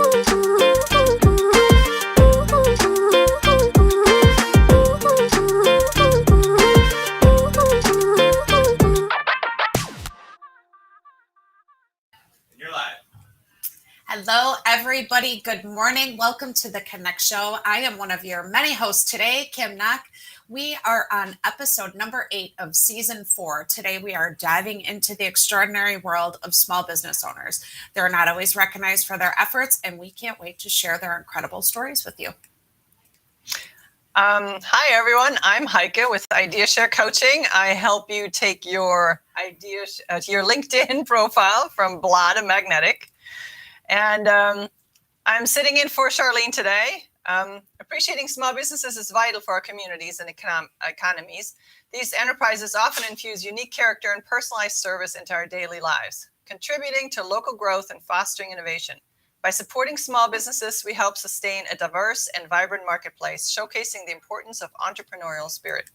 Hello, everybody. Good morning. Welcome to the Connect Show. I am one of your many hosts today, Kim Knock. We are on episode number 8 of season 4. Today, we are diving into the extraordinary world of small business owners. They're not always recognized for their efforts, and we can't wait to share their incredible stories with you. Hi, everyone. I'm Heike with IdeaShare Coaching. I help you take your ideas to your LinkedIn profile from blah to magnetic. And I'm sitting in for Charlene today. Appreciating small businesses is vital for our communities and economies. These enterprises often infuse unique character and personalized service into our daily lives, contributing to local growth and fostering innovation. By supporting small businesses, we help sustain a diverse and vibrant marketplace, showcasing the importance of entrepreneurial spirit.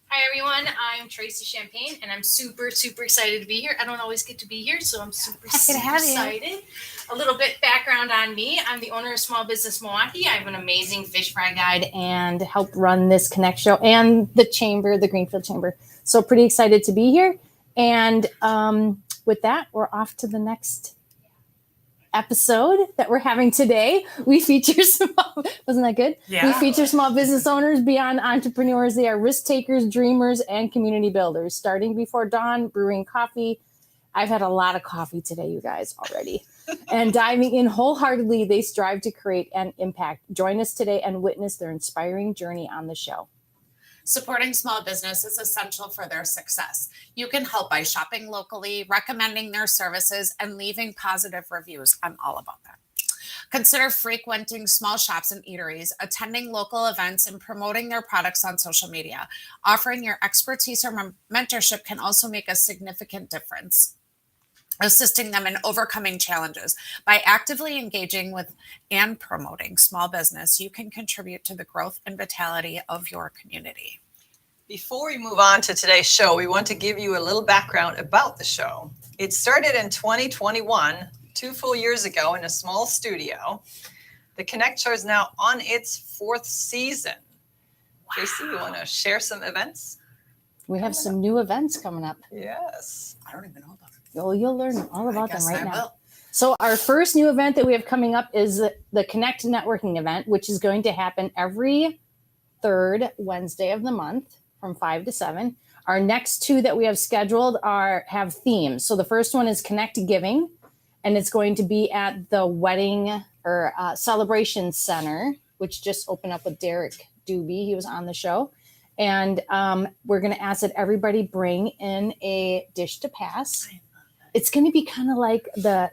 Hi, everyone. I'm Tracy Champagne, and I'm super excited to be here. I don't always get to be here, so I'm super excited. A little bit background on me. I'm the owner of Small Business Milwaukee. I have an amazing fish fry guide and help run this Connect Show and the chamber, the Greenfield Chamber. So pretty excited to be here. And with that, we're off to the next episode that we're having today. We feature wasn't that good? Yeah. We feature small business owners beyond entrepreneurs. They are risk takers, dreamers, and community builders. Starting before dawn, brewing coffee. I've had a lot of coffee today, you guys, already. And diving in wholeheartedly, they strive to create an impact. Join us today and witness their inspiring journey on the show. Supporting small business is essential for their success. You can help by shopping locally, recommending their services, and leaving positive reviews. I'm all about that. Consider frequenting small shops and eateries, attending local events, and promoting their products on social media. Offering your expertise or mentorship can also make a significant difference, assisting them in overcoming challenges. By actively engaging with and promoting small business, you can contribute to the growth and vitality of your community. Before we move on to today's show, we want to give you a little background about the show. It started in 2021, 2 full years ago, in a small studio. The Connect Show is now on its 4th season. Wow. Tracy, you want to share some events? We have some new events coming up. Yes. I don't even know about them. Oh, you'll learn all about them right now. Will. So our first new event that we have coming up is the Connect Networking event, which is going to happen every 3rd Wednesday of the month from 5 to 7. Our next 2 that we have scheduled have themes. So the first one is Connect Giving, and it's going to be at the Wedding or Celebration Center, which just opened up with Derek Doobie. He was on the show. And we're going to ask that everybody bring in a dish to pass. It's going to be kind of like the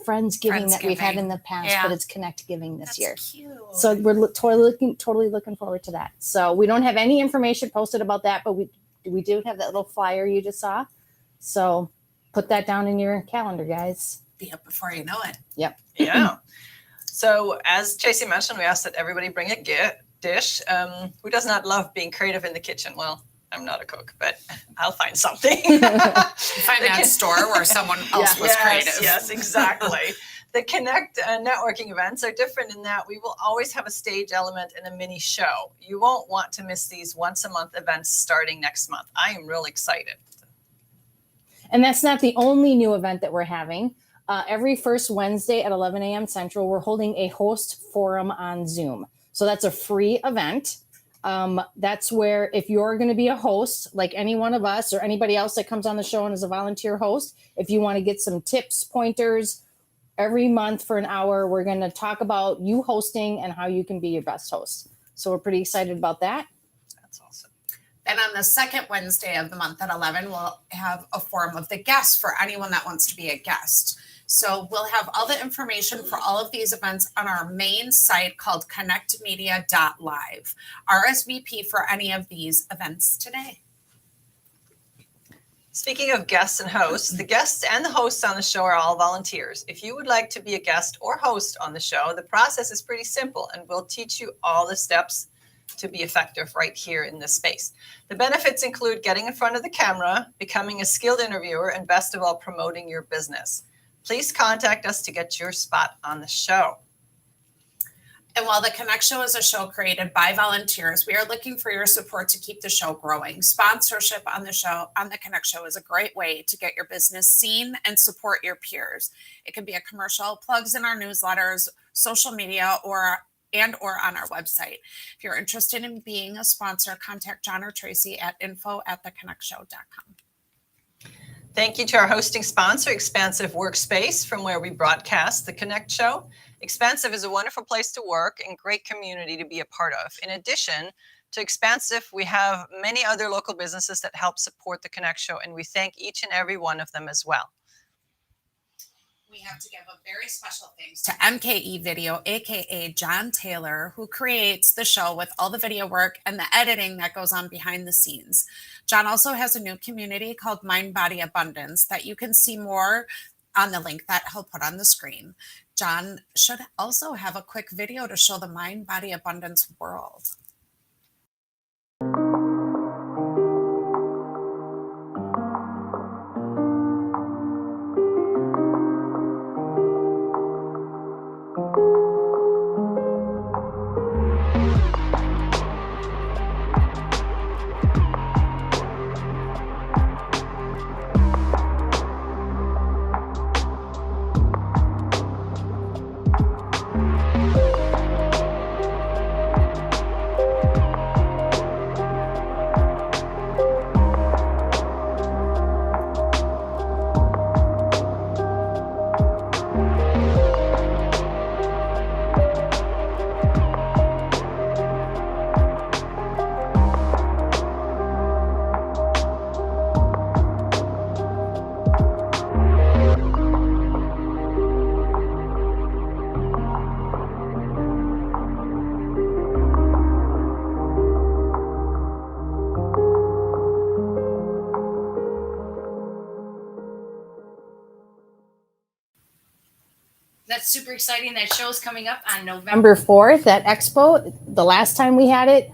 Friendsgiving that we've had in the past, but it's Connect Giving this year. Cute. So we're totally looking forward to that. So we don't have any information posted about that, but we do have that little flyer you just saw. So put that down in your calendar, guys. Be up before you know it. Yep. Yeah. So as Tracy mentioned, we asked that everybody bring a dish. Who does not love being creative in the kitchen? Well, I'm not a cook, but I'll find something. Find that store where someone else was creative. Yes, exactly. The Connect networking events are different in that we will always have a stage element and a mini show. You won't want to miss these once a month events starting next month. I am really excited. And that's not the only new event that we're having. Every first Wednesday at 11 a.m. Central, we're holding a host forum on Zoom. So that's a free event. That's where if you're going to be a host, like any one of us or anybody else that comes on the show and is a volunteer host, if you want to get some tips, pointers, every month for an hour, we're going to talk about you hosting and how you can be your best host. So we're pretty excited about that. That's awesome. And on the second Wednesday of the month at 11, we'll have a forum of the guests for anyone that wants to be a guest. So we'll have all the information for all of these events on our main site called connectmedia.live. RSVP for any of these events today. Speaking of guests and hosts, the guests and the hosts on the show are all volunteers. If you would like to be a guest or host on the show, the process is pretty simple, and we'll teach you all the steps to be effective right here in this space. The benefits include getting in front of the camera, becoming a skilled interviewer, and best of all, promoting your business. please contact us to get your spot on the show. And while the Connect Show is a show created by volunteers, we are looking for your support to keep the show growing. Sponsorship on the Connect Show is a great way to get your business seen and support your peers. It can be a commercial, plugs in our newsletters, social media, or on our website. If you're interested in being a sponsor, contact John or Tracy at info@theconnectshow.com. Thank you to our hosting sponsor, Expansive Workspace, from where we broadcast the Connect Show. Expansive is a wonderful place to work and great community to be a part of. In addition to Expansive, we have many other local businesses that help support the Connect Show, and we thank each and every one of them as well. We have to give a very special thanks to MKE Video, aka John Taylor, who creates the show with all the video work and the editing that goes on behind the scenes. John also has a new community called Mind Body Abundance that you can see more on the link that he'll put on the screen. John should also have a quick video to show the Mind Body Abundance world. That's super exciting. That show's coming up on November 4th at Expo. The last time we had it,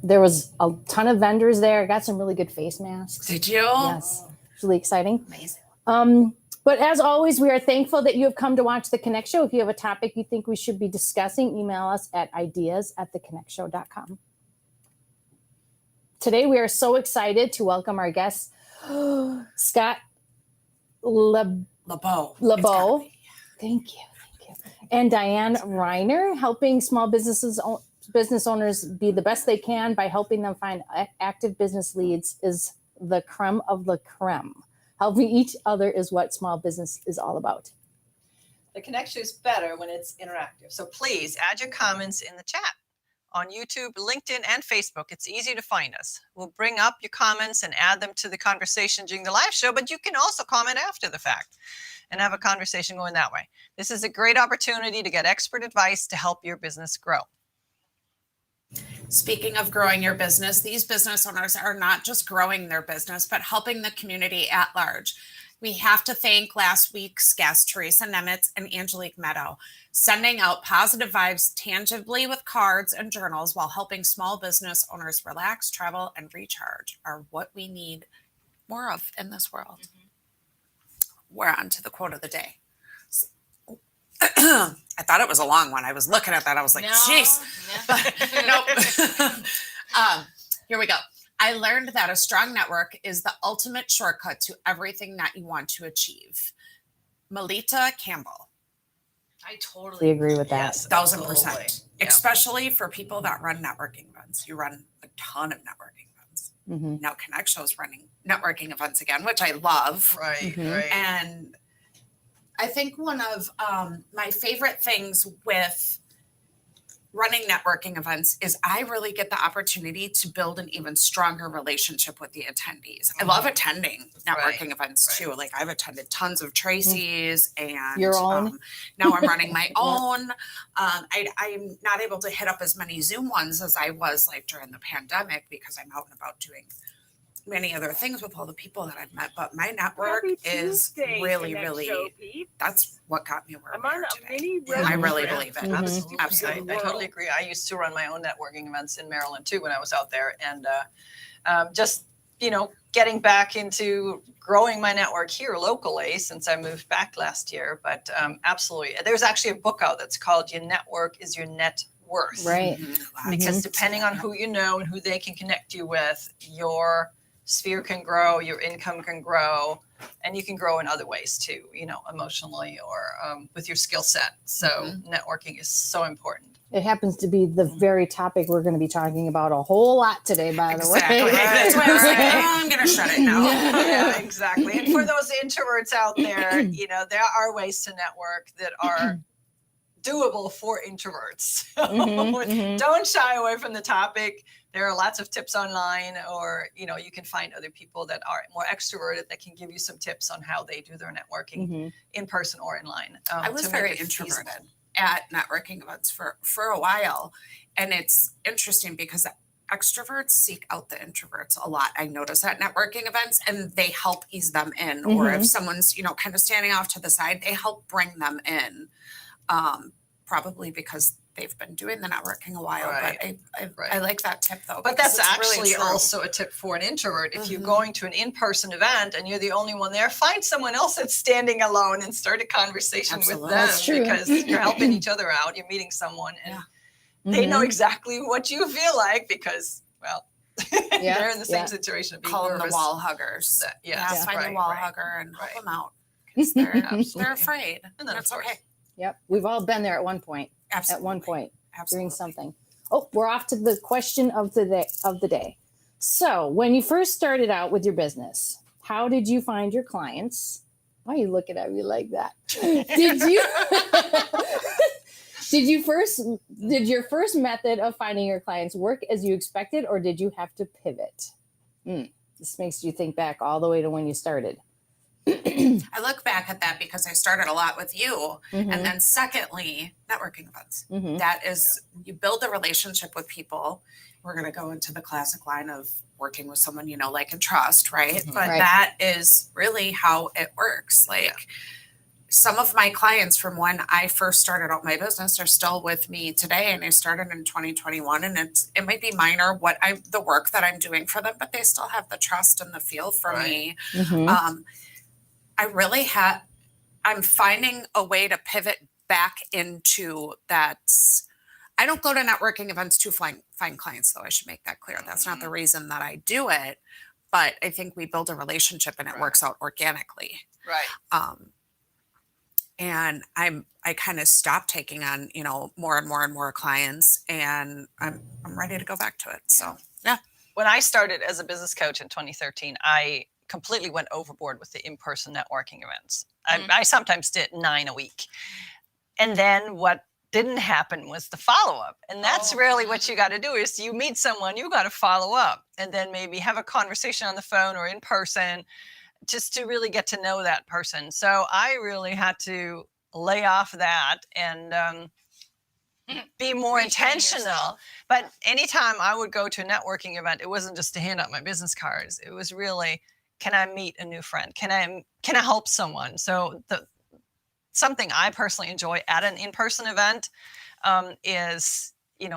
there was a ton of vendors there. Got some really good face masks. Did you? Yes, it's really exciting. Amazing. But as always, we are thankful that you have come to watch The Connect Show. If you have a topic you think we should be discussing, email us at ideas@theconnectshow.com. Today, we are so excited to welcome our guest, Scott LeBeau. Thank you. And Diane Reiner, helping small business owners be the best they can by helping them find active business leads is the creme of the creme. Helping each other is what small business is all about. The connection is better when it's interactive. So please add your comments in the chat on YouTube, LinkedIn, and Facebook. It's easy to find us. We'll bring up your comments and add them to the conversation during the live show, but you can also comment after the fact and have a conversation going that way. This is a great opportunity to get expert advice to help your business grow. Speaking of growing your business, these business owners are not just growing their business, but helping the community at large. We have to thank last week's guests, Teresa Nemitz and Angelique Meadow, sending out positive vibes tangibly with cards and journals while helping small business owners relax, travel, and recharge are what we need more of in this world. Mm-hmm. We're on to the quote of the day. I thought it was a long one. I was looking at that. I was like, jeez. Nope. Here we go. I learned that a strong network is the ultimate shortcut to everything that you want to achieve. Melita Campbell. I totally agree with that. Yes, 1000%. Yeah. Especially for people that run networking events. You run a ton of networking events. Mm-hmm. Now Connect Show's running networking events again, which I love. Right, mm-hmm. Right. And I think one of my favorite things with running networking events is I really get the opportunity to build an even stronger relationship with the attendees. Mm-hmm. I love attending networking events too. Like I've attended tons of Tracy's and your own. Now I'm running my own. I'm not able to hit up as many Zoom ones as I was like during the pandemic because I'm out and about doing many other things with all the people that I've met, but my network is really, that's what got me where I'm here today. I really believe it. Mm-hmm. Absolutely. I totally agree. I used to run my own networking events in Maryland too when I was out there. And just, getting back into growing my network here locally since I moved back last year. But absolutely, there's actually a book out that's called Your Network is Your Net Worth. Right. Because depending on who you know and who they can connect you with, your sphere can grow, your income can grow, and you can grow in other ways too, emotionally or with your skill set. So networking is so important. It happens to be the very topic we're going to be talking about a whole lot today, by the way. That's why I was like, I'm going to shut it now. Yeah, exactly. And for those introverts out there, there are ways to network that are doable for introverts. So don't shy away from the topic. There are lots of tips online, or, you can find other people that are more extroverted that can give you some tips on how they do their networking in person or online. I was very introverted at networking events for a while. And it's interesting because extroverts seek out the introverts a lot. I notice at networking events, and they help ease them in. Or if someone's, kind of standing off to the side, they help bring them in. Probably because they've been doing the networking a while. Right. But I like that tip though. But that's actually really also a tip for an introvert. If you're going to an in-person event and you're the only one there, find someone else that's standing alone and start a conversation with them. That's true. Because you're helping each other out. You're meeting someone and they know exactly what you feel like because, well, they're in the same situation. Call them the wall huggers. Find the wall hugger and help them out. Because they're afraid. And that's okay. Yep. We've all been there at one point. Absolutely. At one point. Absolutely. Doing something. Oh, we're off to the question of the day. So when you first started out with your business, how did you find your clients? Why are you looking at me like that? Did your first method of finding your clients work as you expected, or did you have to pivot? This makes you think back all the way to when you started. I look back at that because I started a lot with you. And then secondly, networking events. That is, you build a relationship with people. We're going to go into the classic line of working with someone you know, like, and trust, right? But that is really how it works. Like some of my clients from when I first started out my business are still with me today. And I started in 2021, and it might be minor the work that I'm doing for them, but they still have the trust and the feel for me. I'm finding a way to pivot back into that. I don't go to networking events to find clients, though. I should make that clear. That's not the reason that I do it, but I think we build a relationship and it works out organically. Right. And I kind of stopped taking on, more and more and more clients, and I'm ready to go back to it. So, yeah. When I started as a business coach in 2013, I completely went overboard with the in-person networking events. I sometimes did 9 a week. And then what didn't happen was the follow-up. And that's really what you got to do is you meet someone, you got to follow up and then maybe have a conversation on the phone or in person just to really get to know that person. So I really had to lay off that and be more intentional. But anytime I would go to a networking event, it wasn't just to hand out my business cards. It was really, can I meet a new friend? Can I help someone? So something I personally enjoy at an in-person event is,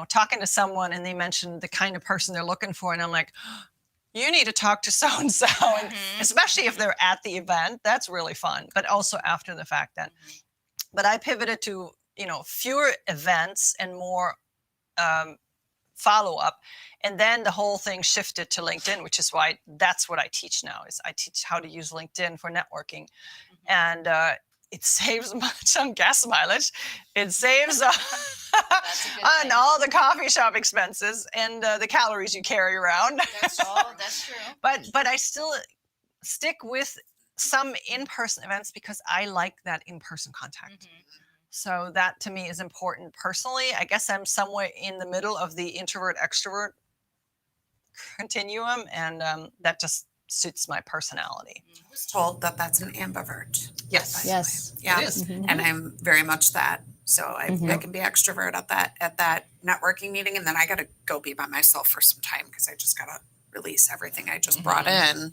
talking to someone and they mention the kind of person they're looking for. And I'm like, you need to talk to so-and-so. And especially if they're at the event, that's really fun. But also after the fact then. But I pivoted to, fewer events and more follow-up. And then the whole thing shifted to LinkedIn, which is why that's what I teach now, is I teach how to use LinkedIn for networking. And it saves much on gas mileage. It saves on all the coffee shop expenses and the calories you carry around. That's true. But I still stick with some in-person events because I like that in-person contact. So that to me is important personally. I guess I'm somewhere in the middle of the introvert-extrovert continuum, and that just suits my personality. I was told that that's an ambivert. Yes. Yes. Yeah. It is. And I'm very much that. So I can be extrovert at that networking meeting, and then I got to go be by myself for some time because I just got to release everything I just brought in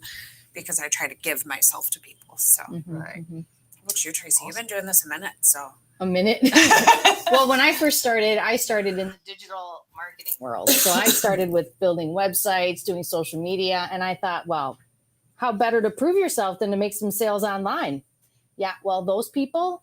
because I try to give myself to people. So, Right. Look, you, Tracy, you've been doing this a minute, so. A minute. Well, when I first started, I started in the digital marketing world. So I started with building websites, doing social media. And I thought, well, how better to prove yourself than to make some sales online? Yeah, well, those people,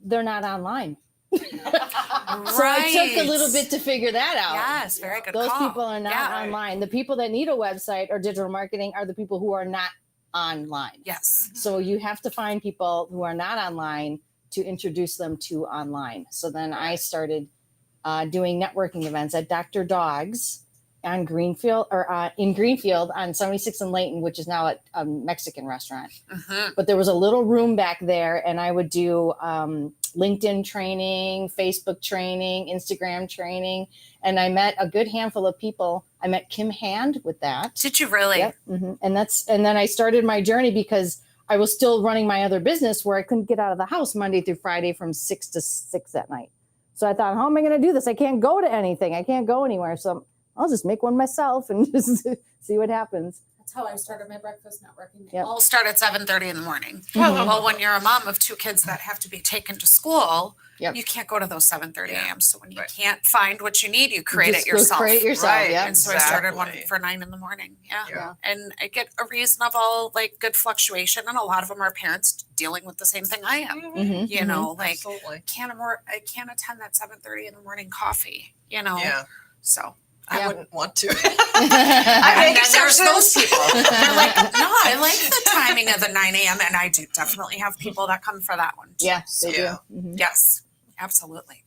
they're not online. So it took a little bit to figure that out. Yes, very good Those call. people are not Yeah. online. The people that need a website or digital marketing are the people who are not online. Yes. So you have to find people who are not online to introduce them to online. So then I started doing networking events at Dr. Dogs on Greenfield or in Greenfield on 76 and Layton, which is now a Mexican restaurant. Mhm. But there was a little room back there, and I would do LinkedIn training, Facebook training, Instagram training, and I met a good handful of people. I met Kim Hand with that. Did you really? Yep. And then I started my journey because I was still running my other business where I couldn't get out of the house Monday through Friday from 6 to 6 at night. So I thought, how am I going to do this? I can't go to anything. I can't go anywhere. So I'll just make one myself and just see what happens. That's how I started my breakfast networking. Yep. All start at 7:30 in the morning. Mhm. Well, when you're a mom of 2 kids that have to be taken to school, Yep. you can't go to those 7:30 Yeah. a.m. So when you Right. can't find what you need, you create Just it go yourself. create it yourself. Right. Yep. And so I started one Exactly. for 9 in the morning. Yeah. Yeah. And I get a reasonable, like, good fluctuation. And a lot of them are parents dealing with the same thing I am. Mhm, You mhm. know, like, Absolutely. I can't attend that 7:30 in the morning coffee, you know? Yeah. So. I Yeah. wouldn't want to. And make then there's those exceptions. people. They're like, no, I like the timing of the 9 a.m. And I do definitely have people that come for that one. Too. Yeah, they Yeah. do. Mhm. Yes, absolutely.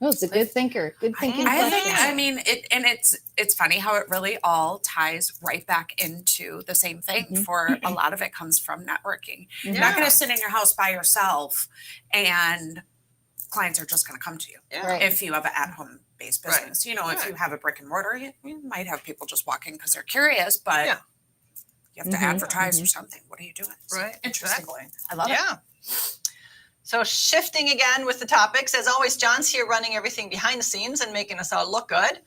Oh, it's a good thinker. Good thinking. I think, question. I mean, it's funny how it really all ties right back into the same thing. Mhm. For a lot of it comes from networking. You're Mhm. not going to sit in your house by yourself and clients are just going to come to you. Yeah. Right. If you have an at-home based Right. business, you know, if Right. you have a brick and mortar, you might have people just walking because they're curious, but Yeah. you have to Mhm. advertise or something. What are you doing? So Right. interesting. Exactly. I love it. Yeah. So shifting again with the topics, as always, John's here running everything behind the scenes and making us all look good.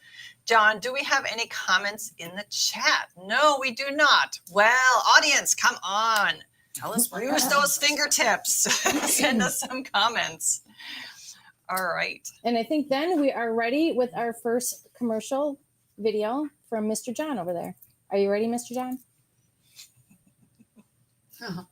John, do we have any comments in the chat? No, we do not. Well, audience, come on. Tell us what Use those fingertips. Send us some comments. All right. And I think then we are ready with our first commercial video from Mr. John over there. Are you ready, Mr. John? I've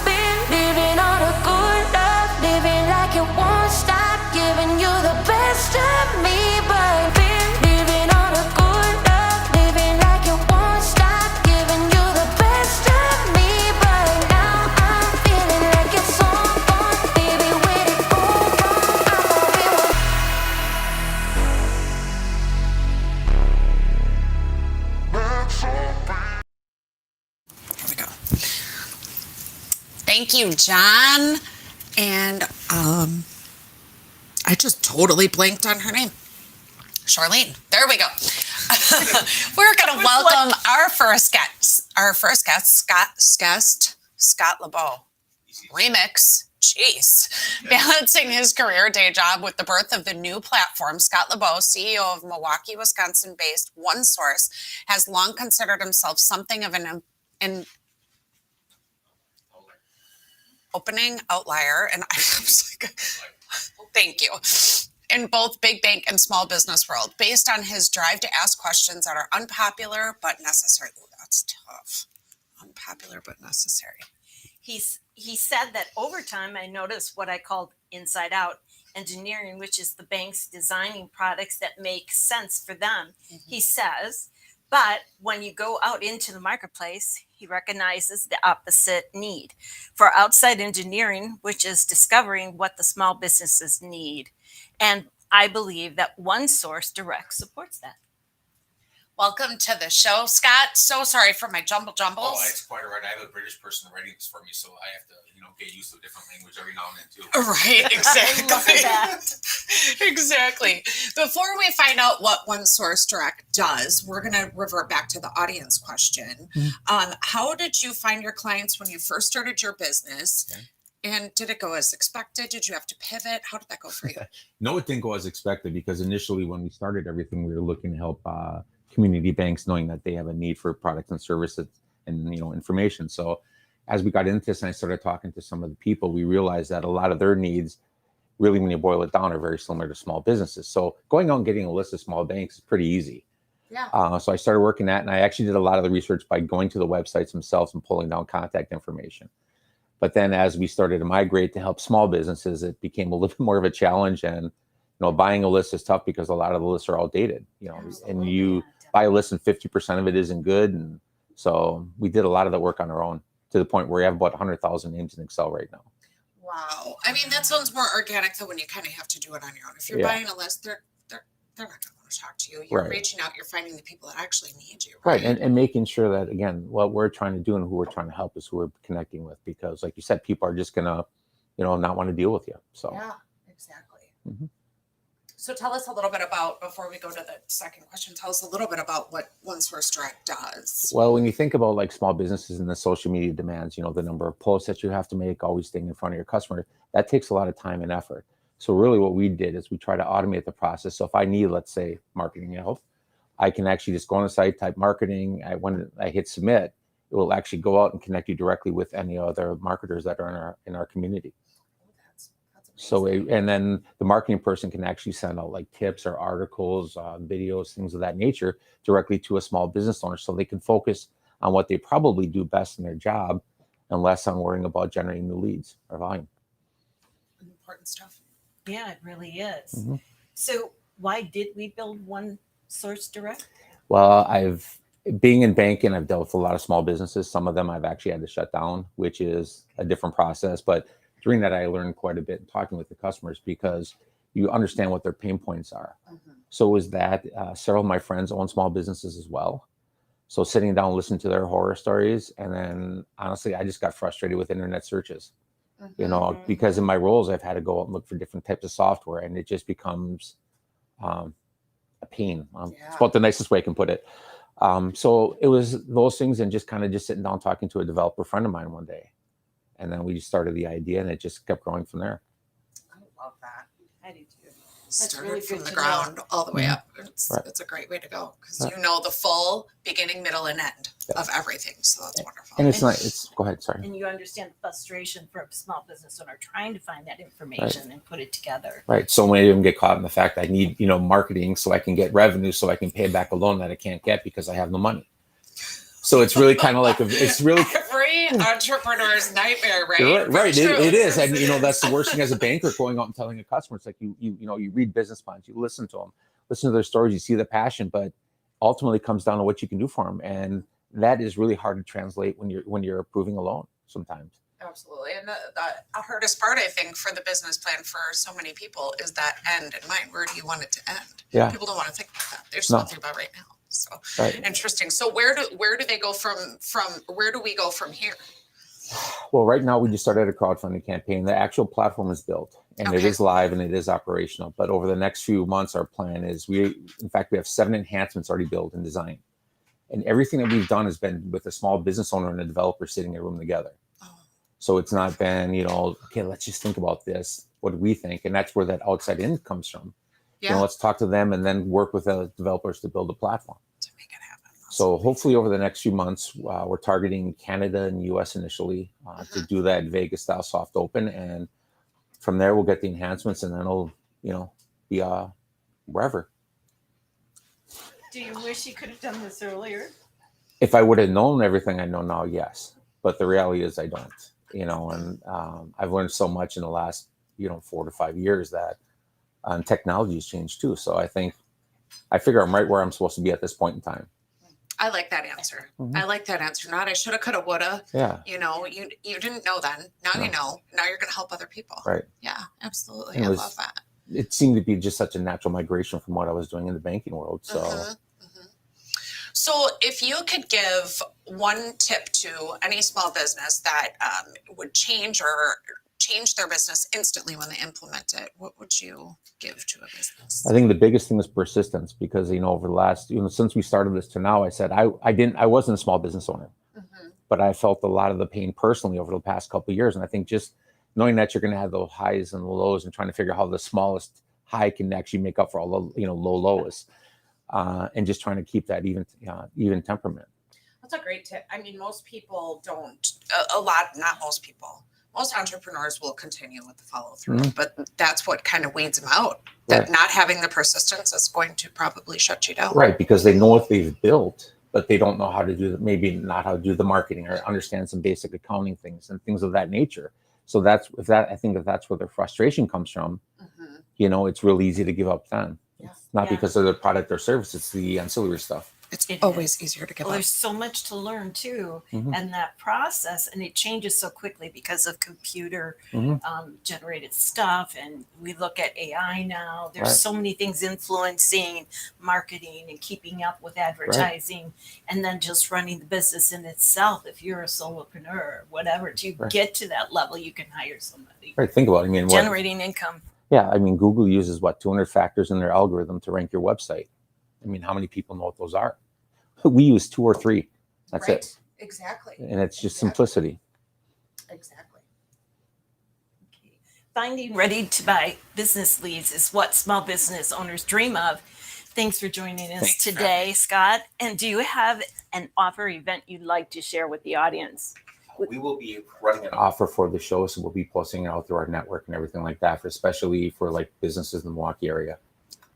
been living on a good life, living like it won't stop, giving you the best of me. But been living on a good life, living like it won't stop, giving you the best of me. But now I'm feeling like it's all gone, baby. Where did it go wrong? I thought it was. Here we go. Thank you, John. And I just totally blanked on her name. Charlene. There we go. We're going to welcome our first guest, Scott LeBeau. Remix. Jeez. Balancing his career day job with the birth of the new platform, Scott LeBeau, CEO of Milwaukee, Wisconsin-based OneSource, has long considered himself something of an opening outlier. And I was like, thank you. In both big bank and small business world, based on his drive to ask questions that are unpopular but necessary. Ooh, that's tough. Unpopular but necessary. He said that over time, I noticed what I called inside out engineering, which is the banks designing products that make sense for them. He says, but when you go out into the marketplace, he recognizes the opposite need for outside engineering, which is discovering what the small businesses need. And I believe that OneSource Direct supports that. Welcome to the show, Scott. So sorry for my jumbles. Oh, it's quite all right. I have a British person writing this for me, so I have to, get used to a different language every now and then too. Right, Look at that. exactly. Exactly. Before we find out what OneSource Direct does, we're going to revert back to the audience question. How did you find your clients when you first started your business? Okay. And did it go as expected? Did you have to pivot? How did that go for you? No, it didn't go as expected because initially when we started everything, we were looking to help community banks, knowing that they have a need for products and services and information. So as we got into this and I started talking to some of the people, we realized that a lot of their needs, really, when you boil it down, are very similar to small businesses. So going out and getting a list of small banks is pretty easy. Yeah. So I started working that, and I actually did a lot of the research by going to the websites themselves and pulling down contact information. But then as we started to migrate to help small businesses, it became a little bit more of a challenge. And, buying a list is tough because a lot of the lists are outdated, and you buy a list and 50% of it isn't good. And so we did a lot of the work on our own to the point where we have about 100,000 names in Excel right now. Wow. I mean, that sounds more organic than when you kind of have to do it on your own. If you're Yeah. buying a list, they're not going to want to talk to you. You're Right. reaching out. You're finding the people that actually need you. Right. And making sure that, again, what we're trying to do and who we're trying to help is who we're connecting with, because like you said, people are just going to, not want to deal with you. So, Yeah, exactly. Mhm. So tell us a little bit about, before we go to the second question, tell us a little bit about what One Source Direct does. well, when you think about like small businesses and the social media demands, the number of posts that you have to make, always staying in front of your customer, that takes a lot of time and effort. So really what we did is we try to automate the process. So if I need, let's say, marketing help, I can actually just go on the site, type marketing. When I hit submit, it will actually go out and connect you directly with any other marketers that are in our community. That's So, amazing. and then the marketing person can actually send out like tips or articles, videos, things of that nature directly to a small business owner, so they can focus on what they probably do best in their job and less on worrying about generating new leads or volume. Important stuff. Yeah, it really is. Mhm. So why did we build One Source Direct? Well, being in banking, I've dealt with a lot of small businesses. Some of them I've actually had to shut down, which is a different process. But during that, I learned quite a bit in talking with the customers, because you understand what their pain points are. So was that several of my friends own small businesses as well. So sitting down, listening to their horror stories. And then honestly, I just got frustrated with internet searches, because in my roles, I've had to go out and look for different types of software, and it just becomes a pain. It's about the nicest way I can put it. So it was those things, and just sitting down, talking to a developer friend of mine one day. And then we just started the idea, and it just kept growing from there. I love that. I do too. Started really from good the to ground all the way up. It's Right. it's a great way to go, because Right. you know the full beginning, middle, and end Yeah. of everything. So that's wonderful. And it's not, go ahead, sorry. And you understand the frustration for a small business owner trying to find that information and put it together. Right. So many of them get caught in the fact I need, marketing so I can get revenue, so I can pay back a loan that I can't get because I have no money. So it's really kind of like, it's really Every entrepreneur's nightmare, right? You're right. True. It is. And, that's the worst thing as a banker, going out and telling a customer. It's like, you read business plans, you listen to them, listen to their stories, you see the passion, but ultimately it comes down to what you can do for them. And that is really hard to translate when you're approving a loan sometimes. Absolutely. And the hardest part, I think, for the business plan for so many people is that end in mind. Where do you want it to end? Yeah. People don't want to think about that. They're just No. thinking about right now. So Right. interesting. So where do they go from where do we go from here? Well, right now we just started a crowdfunding campaign. The actual platform is built, and it Okay. is live, and it is operational. But over the next few months, our plan is we have 7 enhancements already built and designed. And everything that we've done has been with a small business owner and a developer sitting in a room together. Oh. So it's not been, okay, let's just think about this. What do we think? And that's where that outside in comes from. Yeah. Let's talk to them and then work with the developers to build a platform. To make it happen. So hopefully over the next few months, we're targeting Canada and US initially to do that Vegas style soft open. And from there, we'll get the enhancements, and then it'll, be wherever. Do you wish you could have done this earlier? If I would have known everything I know now, yes. But the reality is I don't, and I've learned so much in the last, 4 to 5 years that technology has changed too. So I figure I'm right where I'm supposed to be at this point in time. I like that answer. Mhm. I like that answer. Not I shoulda, coulda, woulda. Yeah. You didn't know then. Now No. you know. Now you're going to help other people. Right. Yeah, absolutely. It I was- love that. It seemed to be just such a natural migration from what I was doing in the banking world. So Mhm, mhm. So if you could give one tip to any small business that would change their business instantly when they implement it, what would you give to a business? I think the biggest thing is persistence, because, over the last, since we started this to now, I said, I wasn't a small business owner, Mhm. but I felt a lot of the pain personally over the past couple of years. And I think just knowing that you're going to have those highs and lows, and trying to figure out how the smallest high can actually make up for all the, low lows, and just trying to keep that even temperament. That's a great tip. I mean, most people don't, not most people, most entrepreneurs will continue with the follow through, Mhm. but that's what kind of weeds them out. That Right. not having the persistence is going to probably shut you down. Right, because they know what they've built, but they don't know how to do the, maybe not how to do the marketing or understand some basic accounting things and things of that nature. So that's if that I think if that's where their frustration comes from, Mhm. it's real easy to give up then. Yeah. It's not Yeah. because of the product or service, it's the ancillary stuff. It's It always is. easier to give Well, up. there's so much to learn too, Mhm. and that process, and it changes so quickly because of computer Mhm. generated stuff, and we look at AI now. There's Right. so many things influencing marketing and keeping up with advertising, and then just running the business in itself. If you're a solopreneur or whatever, to Right. get to that level, you can hire somebody. Right, think about it. I mean, Generating income. yeah, I mean, Google uses 200 factors in their algorithm to rank your website. I mean, how many people know what those are? We use 2 or 3. That's it. Exactly. And it's just Exactly. simplicity. Exactly. Okay. Finding ready to buy business leads is what small business owners dream of. Thanks for joining us Thanks for today, Scott. And do you have an offer event you'd like to share with the audience? We will be running an offer for the show, so we'll be posting it out through our network and everything like that, especially for like businesses in the Milwaukee area.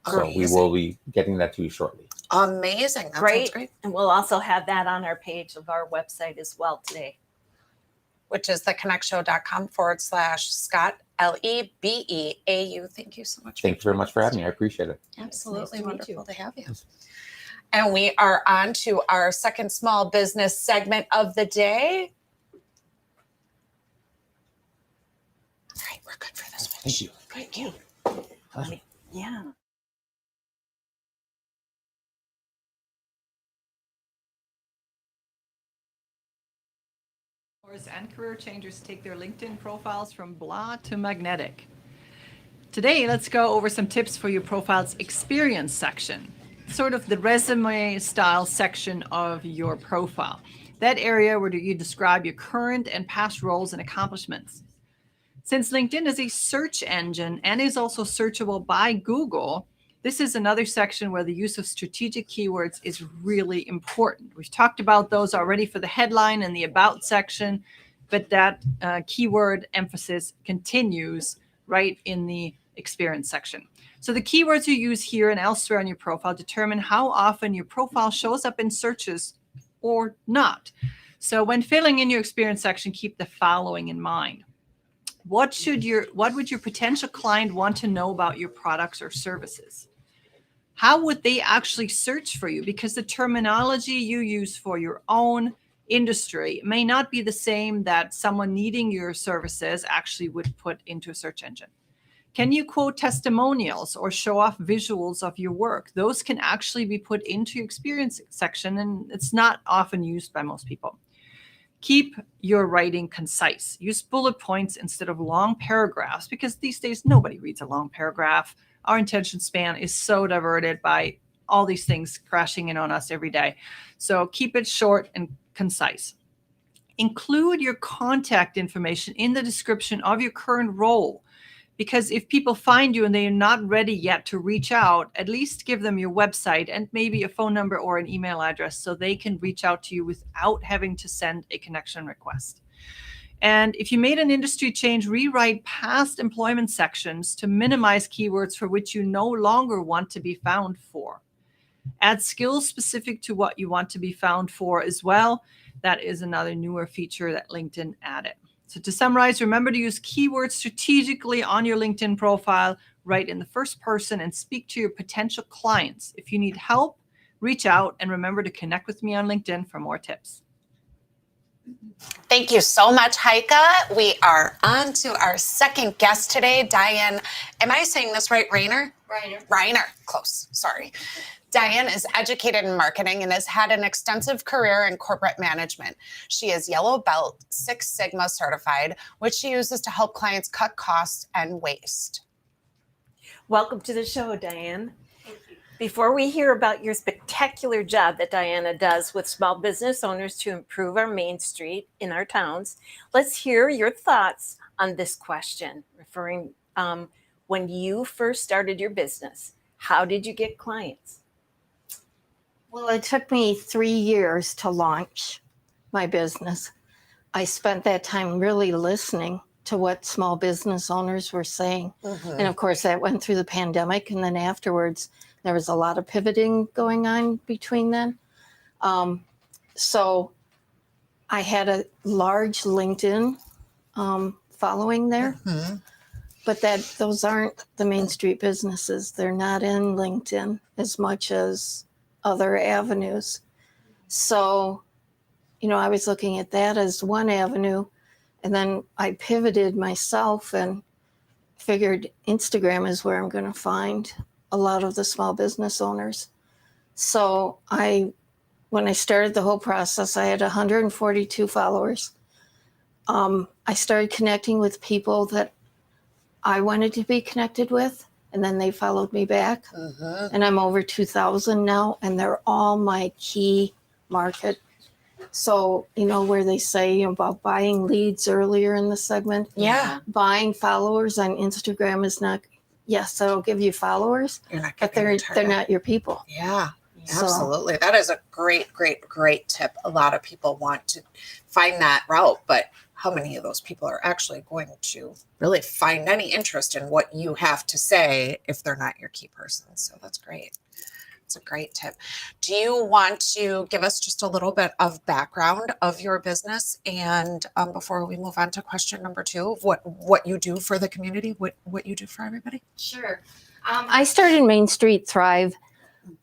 So we Amazing. will be getting that to you shortly. Amazing. That Great. sounds great. And we'll also have that on our page of our website as well today. Which is theconnectshow.com/Scott, Lebeau. Thank you so much. Thank you very much for having me. I appreciate it. Absolutely Nice to meet wonderful you. to have you. And we are on to our second small business segment of the day. All right, we're good for this one. Thank you. Thank you. Yeah. And career changers take their LinkedIn profiles from blah to magnetic. Today, let's go over some tips for your profile's experience section, sort of the resume style section of your profile. That area where you describe your current and past roles and accomplishments. Since LinkedIn is a search engine and is also searchable by Google, this is another section where the use of strategic keywords is really important. We've talked about those already for the headline and the about section, but that keyword emphasis continues right in the experience section. So the keywords you use here and elsewhere on your profile determine how often your profile shows up in searches or not. So when filling in your experience section, keep the following in mind. What would your potential client want to know about your products or services? How would they actually search for you? Because the terminology you use for your own industry may not be the same that someone needing your services actually would put into a search engine. Can you quote testimonials or show off visuals of your work? Those can actually be put into your experience section, and it's not often used by most people. Keep your writing concise. Use bullet points instead of long paragraphs, because these days nobody reads a long paragraph. Our attention span is so diverted by all these things crashing in on us every day. So keep it short and concise. Include your contact information in the description of your current role, because if people find you and they are not ready yet to reach out, at least give them your website and maybe a phone number or an email address so they can reach out to you without having to send a connection request. And if you made an industry change, rewrite past employment sections to minimize keywords for which you no longer want to be found for. Add skills specific to what you want to be found for as well. That is another newer feature that LinkedIn added. So to summarize, remember to use keywords strategically on your LinkedIn profile, write in the first person, and speak to your potential clients. If you need help, reach out, and remember to connect with me on LinkedIn for more tips. Thank you so much, Heike. We are on to our second guest today, Diane. Am I saying this right, Reiner? Reiner, close, sorry. Diane is educated in marketing and has had an extensive career in corporate management. She is Yellow Belt 6 Sigma certified, which she uses to help clients cut costs and waste. Welcome to the show, Diane. Before we hear about your spectacular job that Diana does with small business owners to improve our Main Street in our towns, let's hear your thoughts on this question, referring when you first started your business. How did you get clients? Well, it took me 3 years to launch my business. I spent that time really listening to what small business owners were saying. Mhm. And of course, that went through the pandemic. And then afterwards, there was a lot of pivoting going on between then. So I had a large LinkedIn following there, Mhm. but those aren't the Main Street businesses. They're not in LinkedIn as much as other avenues. So, I was looking at that as one avenue. And then I pivoted myself and figured Instagram is where I'm going to find a lot of the small business owners. So when I started the whole process, I had 142 followers. I started connecting with people that I wanted to be connected with, and then they followed me back. Mhm. And I'm over 2,000 now, and they're all my key market. So, where they say about buying leads earlier in the segment, Yeah. buying followers on Instagram is not, yes, that'll give you followers, You're not but getting they're your target. not your people. Yeah. So- Absolutely. That is a great, great, great tip. A lot of people want to find that route, but how many of those people are actually going to really find any interest in what you have to say if they're not your key person? So that's great. It's a great tip. Do you want to give us just a little bit of background of your business, and before we move on to question number 2 of what you do for the community, what you do for everybody? Sure. I started Main Street Thrive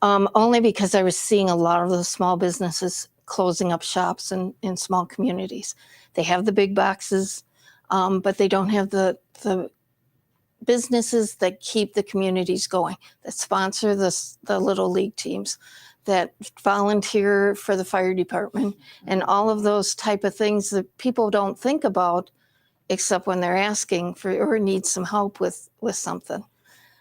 only because I was seeing a lot of the small businesses closing up shops in small communities. They have the big boxes, but they don't have the businesses that keep the communities going, that sponsor the little league teams, that volunteer for the fire department, and all of those type of things that people don't think about except when they're asking for or need some help with something.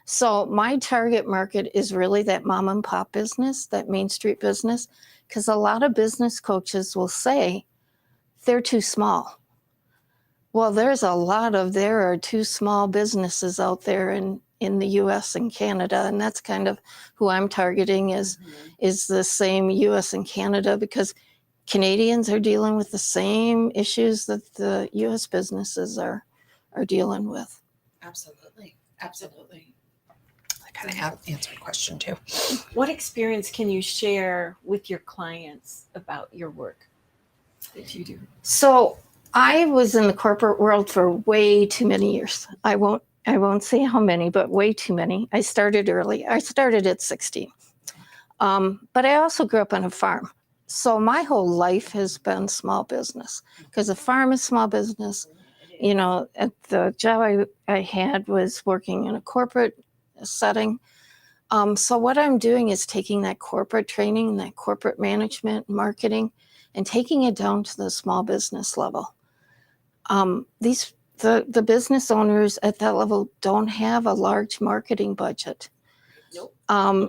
So my target market is really that mom and pop business, that Main Street business, because a lot of business coaches will say they're too small. Well, there are too small businesses out there in the US and Canada, and that's kind of who I'm targeting is the same US and Canada, because Canadians are dealing with the same issues that the US businesses are dealing with. Absolutely. Absolutely. I kind of answered question 2. What experience can you share with your clients about your work that you do? So I was in the corporate world for way too many years. I won't say how many, but way too many. I started early. I started at 16. But I also grew up on a farm. So my whole life has been small business, because a farm is small business. At the job I had was working in a corporate setting. So what I'm doing is taking that corporate training, that corporate management, marketing, and taking it down to the small business level. The business owners at that level don't have a large marketing budget. Nope.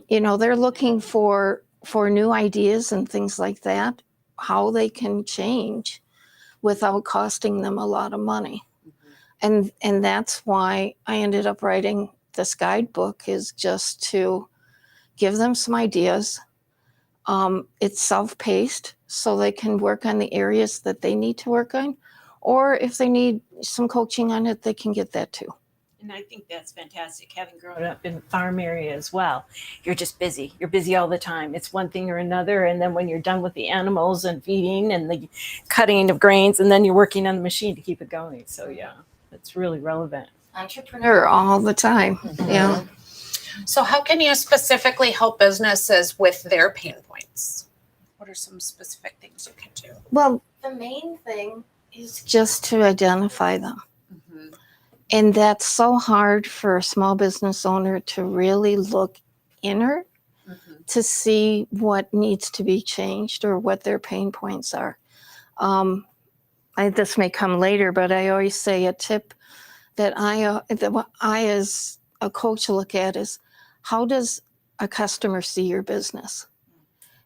They're looking for new ideas and things like that, how they can change without costing them a lot of money. And that's why I ended up writing this guidebook, is just to give them some ideas. It's self-paced, so they can work on the areas that they need to work on. Or if they need some coaching on it, they can get that too. And I think that's fantastic. Having grown up in the farm area as well, you're just busy. You're busy all the time. It's one thing or another. And then when you're done with the animals and feeding and the cutting of grains, and then you're working on the machine to keep it going. So yeah, that's really relevant. Entrepreneur all the time. Yeah. So how can you specifically help businesses with their pain points? What are some specific things you can do? Well, the main thing is just to identify them. And that's so hard for a small business owner to really look inner to see what needs to be changed or what their pain points are. This may come later, but I always say a tip that I as a coach look at is, how does a customer see your business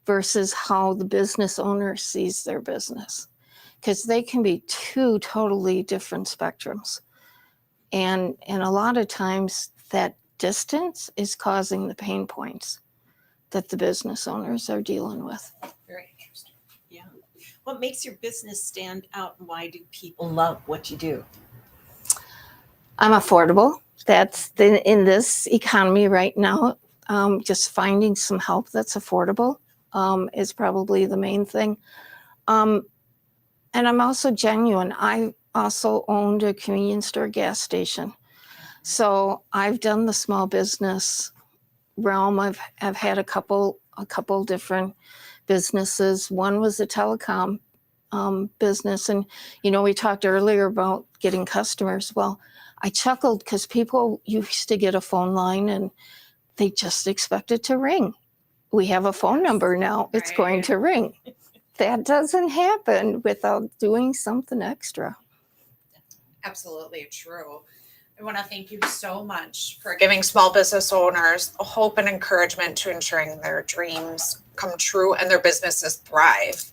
versus how the business owner sees their business? Because they can be two totally different spectrums. And a lot of times that distance is causing the pain points that the business owners are dealing with. Very interesting. Yeah. What makes your business stand out, and why do people love what you do? I'm affordable. That's in this economy right now. Just finding some help that's affordable is probably the main thing. And I'm also genuine. I also owned a convenience store gas station. So I've done the small business realm. I've had a couple different businesses. One was a telecom business. And, we talked earlier about getting customers. Well, I chuckled because people used to get a phone line and they just expect it to ring. We have a phone number now. It's going to ring. That doesn't happen without doing something extra. Absolutely true. I want to thank you so much for giving small business owners hope and encouragement to ensuring their dreams come true and their businesses thrive.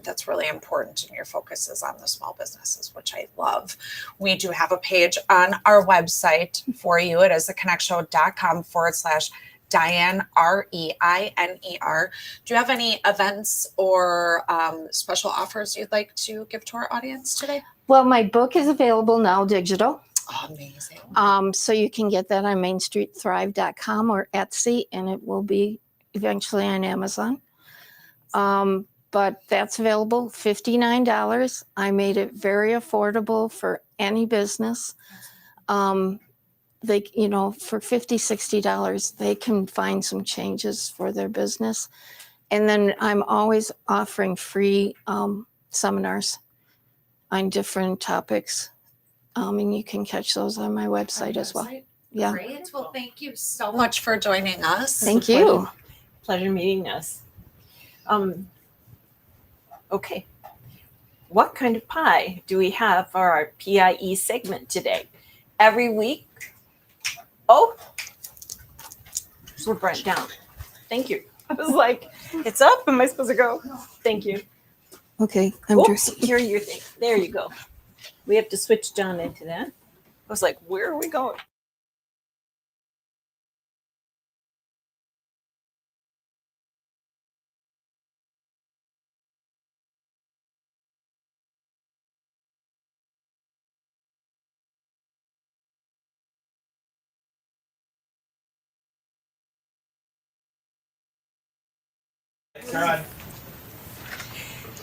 That's really important, and your focus is on the small businesses, which I love. We do have a page on our website for you. It is theconnectshow.com/Diane, REINER. Do you have any events or special offers you'd like to give to our audience today? Well, my book is available now digital. Oh, amazing. So you can get that on mainstreetthrive.com or Etsy, and it will be eventually on Amazon. But that's available, $59. I made it very affordable for any business. For $50, $60, they can find some changes for their business. And then I'm always offering free seminars on different topics. And you can catch those on my website as well. Yeah. Great. Well, thank you so much for joining us. Thank you. Pleasure meeting us. Okay. What kind of pie do we have for our PIE segment today? Every week. Oh, we're burnt down. Thank you. I was like, it's up. Am I supposed to go? Thank you. Okay. I'm Oops, here are your thing. There you go. We have to switch John into that. I was like, where are we going?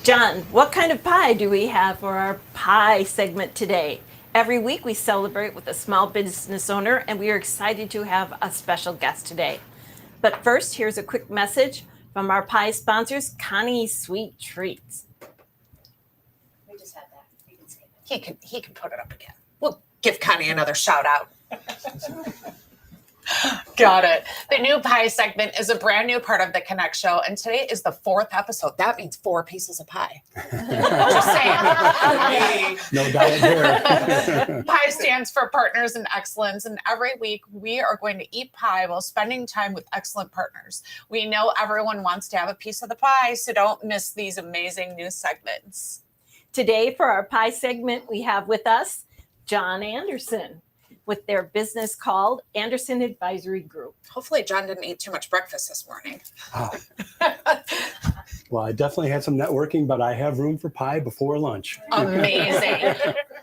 John, what kind of pie do we have for our pie segment today? Every week we celebrate with a small business owner, and we are excited to have a special guest today. But first, here's a quick message from our pie sponsors, Connie's Sweet Treats. We just had that. You can say that. He can put it up again. We'll give Connie another shout out. Got it. The new pie segment is a brand new part of the Connect Show, and today is the 4th episode. That means 4 pieces of pie. Just saying. No diet there. Pie stands for Partners in Excellence, and every week we are going to eat pie while spending time with excellent partners. We know everyone wants to have a piece of the pie, so don't miss these amazing new segments. Today, for our pie segment, we have with us John Anderson with their business called Anderson Advisory Group. Hopefully John didn't eat too much breakfast this morning. Oh. Well, I definitely had some networking, but I have room for pie before lunch. Amazing.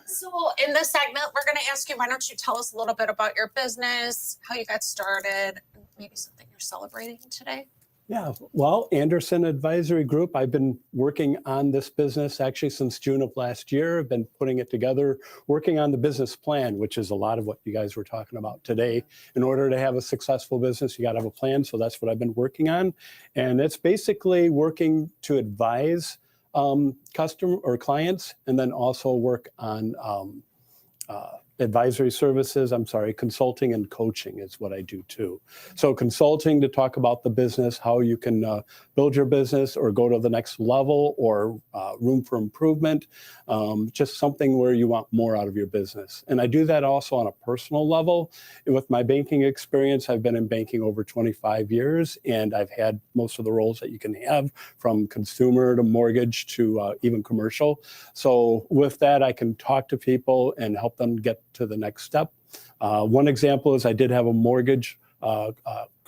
So in this segment, we're going to ask you, why don't you tell us a little bit about your business, how you got started, maybe something you're celebrating today? Yeah, well, Anderson Advisory Group, I've been working on this business actually since June of last year. I've been putting it together, working on the business plan, which is a lot of what you guys were talking about today. In order to have a successful business, you got to have a plan. So that's what I've been working on. And it's basically working to advise customer or clients, and then also work on consulting and coaching is what I do too. So consulting to talk about the business, how you can build your business or go to the next level, or room for improvement, just something where you want more out of your business. And I do that also on a personal level. And with my banking experience, I've been in banking over 25 years, and I've had most of the roles that you can have, from consumer to mortgage to even commercial. So with that, I can talk to people and help them get to the next step. One example is I did have a mortgage, I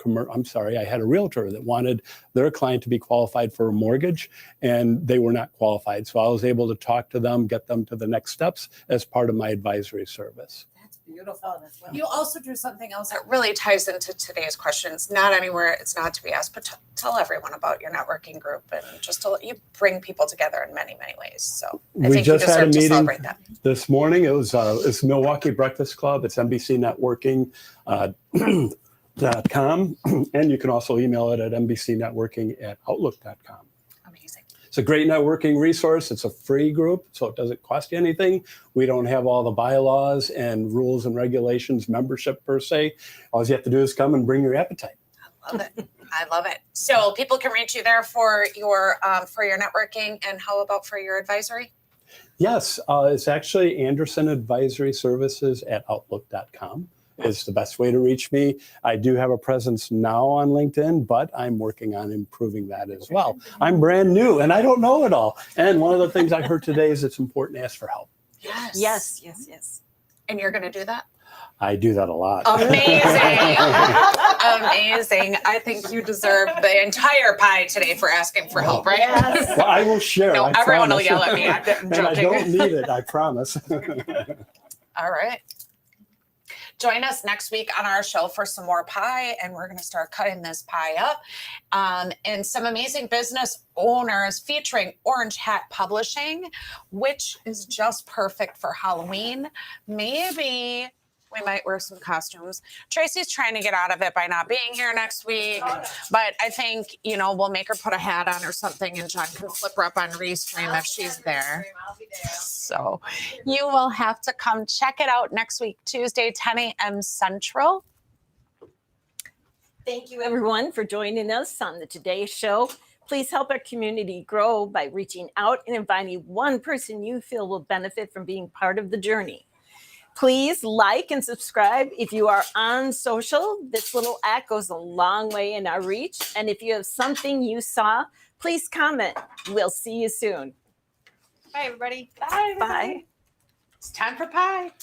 had a realtor that wanted their client to be qualified for a mortgage, and they were not qualified. So I was able to talk to them, get them to the next steps as part of my advisory service. That's Beautiful. You also do something else that really ties into today's questions. Not anywhere it's not to be asked, but tell everyone about your networking group and just to let you bring people together in many, many ways. So I We think you just had a deserve to meeting celebrate that. this morning. It's Milwaukee Breakfast Club. It's NBC Networking. .com, and you can also email it at nbcnetworking@outlook.com. Amazing. It's a great networking resource. It's a free group, so it doesn't cost you anything. We don't have all the bylaws and rules and regulations membership per se. All you have to do is come and bring your appetite. I love it. I love it. So people can reach you there for your networking, and how about for your advisory? Yes, it's actually Anderson Advisory Services at outlook.com. is the best way to reach me. I do have a presence now on LinkedIn, but I'm working on improving that as well. I'm brand new and I don't know it all. And one of the things I heard today is it's important to ask for help. Yes. And you're going to do that? I do that a lot. Amazing. Amazing. I think you deserve the entire pie today for asking for help, right? Yes. Well, I will share. No, I everyone will promise. yell at me. I'm And I joking. don't need it, I promise. All right. Join us next week on our show for some more pie, and we're going to start cutting this pie up. And some amazing business owners featuring Orange Hat Publishing, which is just perfect for Halloween. Maybe we might wear some costumes. Tracy's trying to get out of it by not being here next week, but I think, we'll make her put a hat on or something, and John can flip her up on Restream if she's there. So you will have to come check it out next week, Tuesday, 10 a.m. Central. Thank you, everyone, for joining us on the Today Show. Please help our community grow by reaching out and inviting one person you feel will benefit from being part of the journey. Please like and subscribe if you are on social. This little act goes a long way in our reach. And if you have something you saw, please comment. We'll see you soon. Bye, everybody. Bye. Bye. It's time for pie.